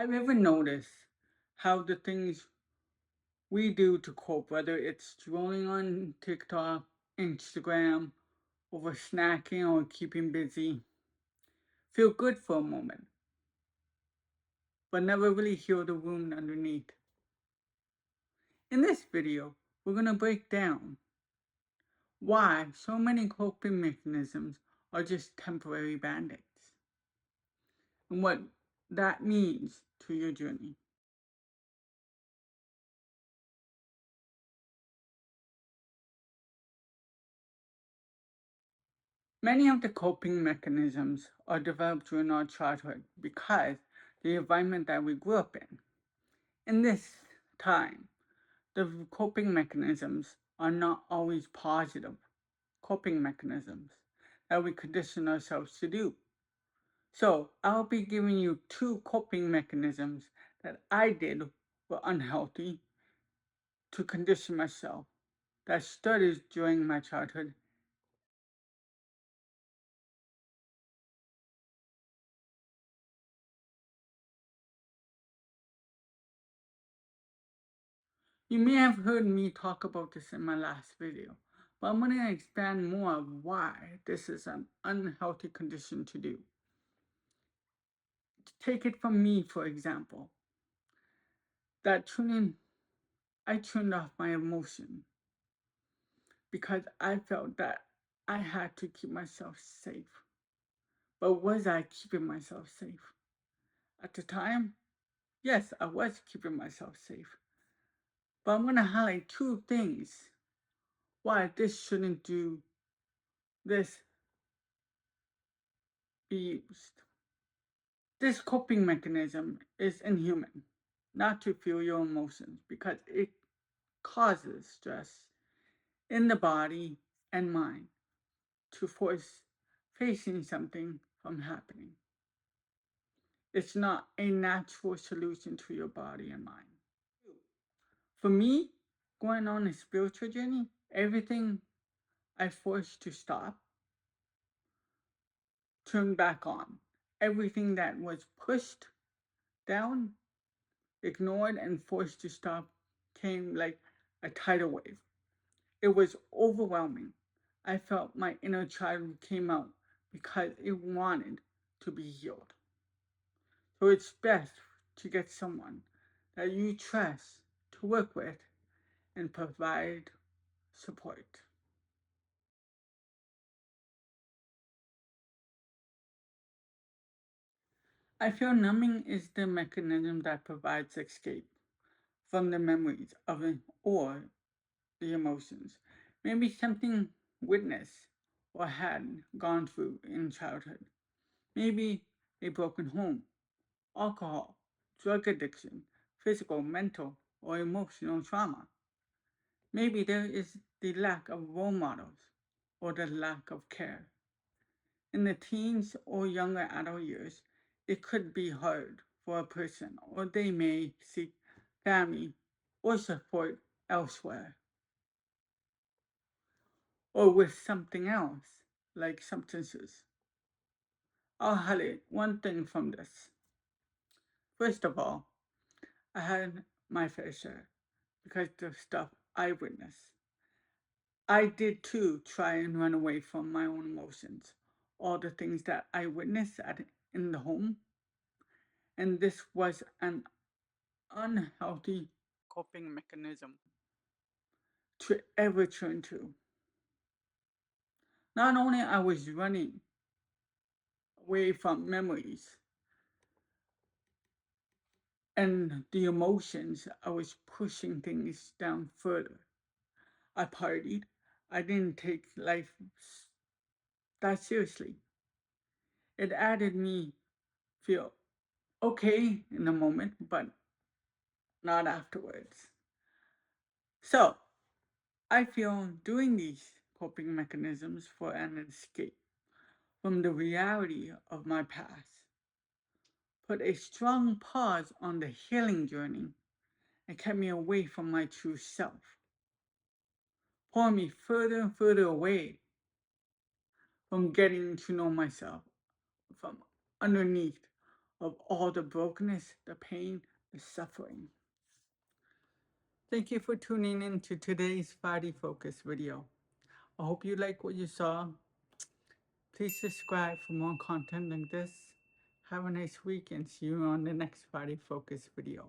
Have you ever noticed how the things we do to cope, whether it's scrolling on TikTok, Instagram, over snacking or keeping busy, feel good for a moment, but never really heal the wound underneath? In this video, we're going to break down why so many coping mechanisms are just temporary band-aids and what that means to your journey. Many of the coping mechanisms are developed during our childhood because the environment that we grew up in. In this time, the coping mechanisms are not always positive coping mechanisms that we condition ourselves to do. So, I'll be giving you two coping mechanisms that I did were unhealthy to condition myself that started during my childhood. You may have heard me talk about this in my last video, but I'm going to expand more of why this is an unhealthy condition to do. Take it from me, for example, that I turned off my emotion because I felt that I had to keep myself safe. But was I keeping myself safe? At the time, yes, I was keeping myself safe. But I'm going to highlight two things why this shouldn't do this be used. This coping mechanism is inhuman, not to feel your emotions because it causes stress in the body and mind to force facing something from happening. It's not a natural solution to your body and mind. For me, going on a spiritual journey, everything I forced to stop turned back on. Everything that was pushed down, ignored, and forced to stop came like a tidal wave. It was overwhelming. I felt my inner child came out because it wanted to be healed. So it's best to get someone that you trust to work with and provide support. I feel numbing is the mechanism that provides escape from the memories of it or the emotions. Maybe something witnessed or had gone through in childhood. Maybe a broken home, alcohol, drug addiction, physical, mental, or emotional trauma. Maybe there is the lack of role models or the lack of care. In the teens or younger adult years, it could be hard for a person, or they may seek family or support elsewhere, or with something else, like substances. I'll highlight one thing from this. First of all, I had my fair share because of stuff I witnessed. I did too try and run away from my own emotions, all the things that I witnessed in the home, and this was an unhealthy coping mechanism to ever turn to. Not only I was running away from memories and the emotions, I was pushing things down further. I partied. I didn't take life that seriously. It added me feel okay in the moment, but not afterwards. So I feel doing these coping mechanisms for an escape from the reality of my past put a strong pause on the healing journey and kept me away from my true self, pulling me further and further away from getting to know myself from underneath of all the brokenness, the pain, the suffering. Thank you for tuning in to today's Body Focus video. I hope you like what you saw. Please subscribe for more content like this. Have a nice week and see you on the next Body Focus video.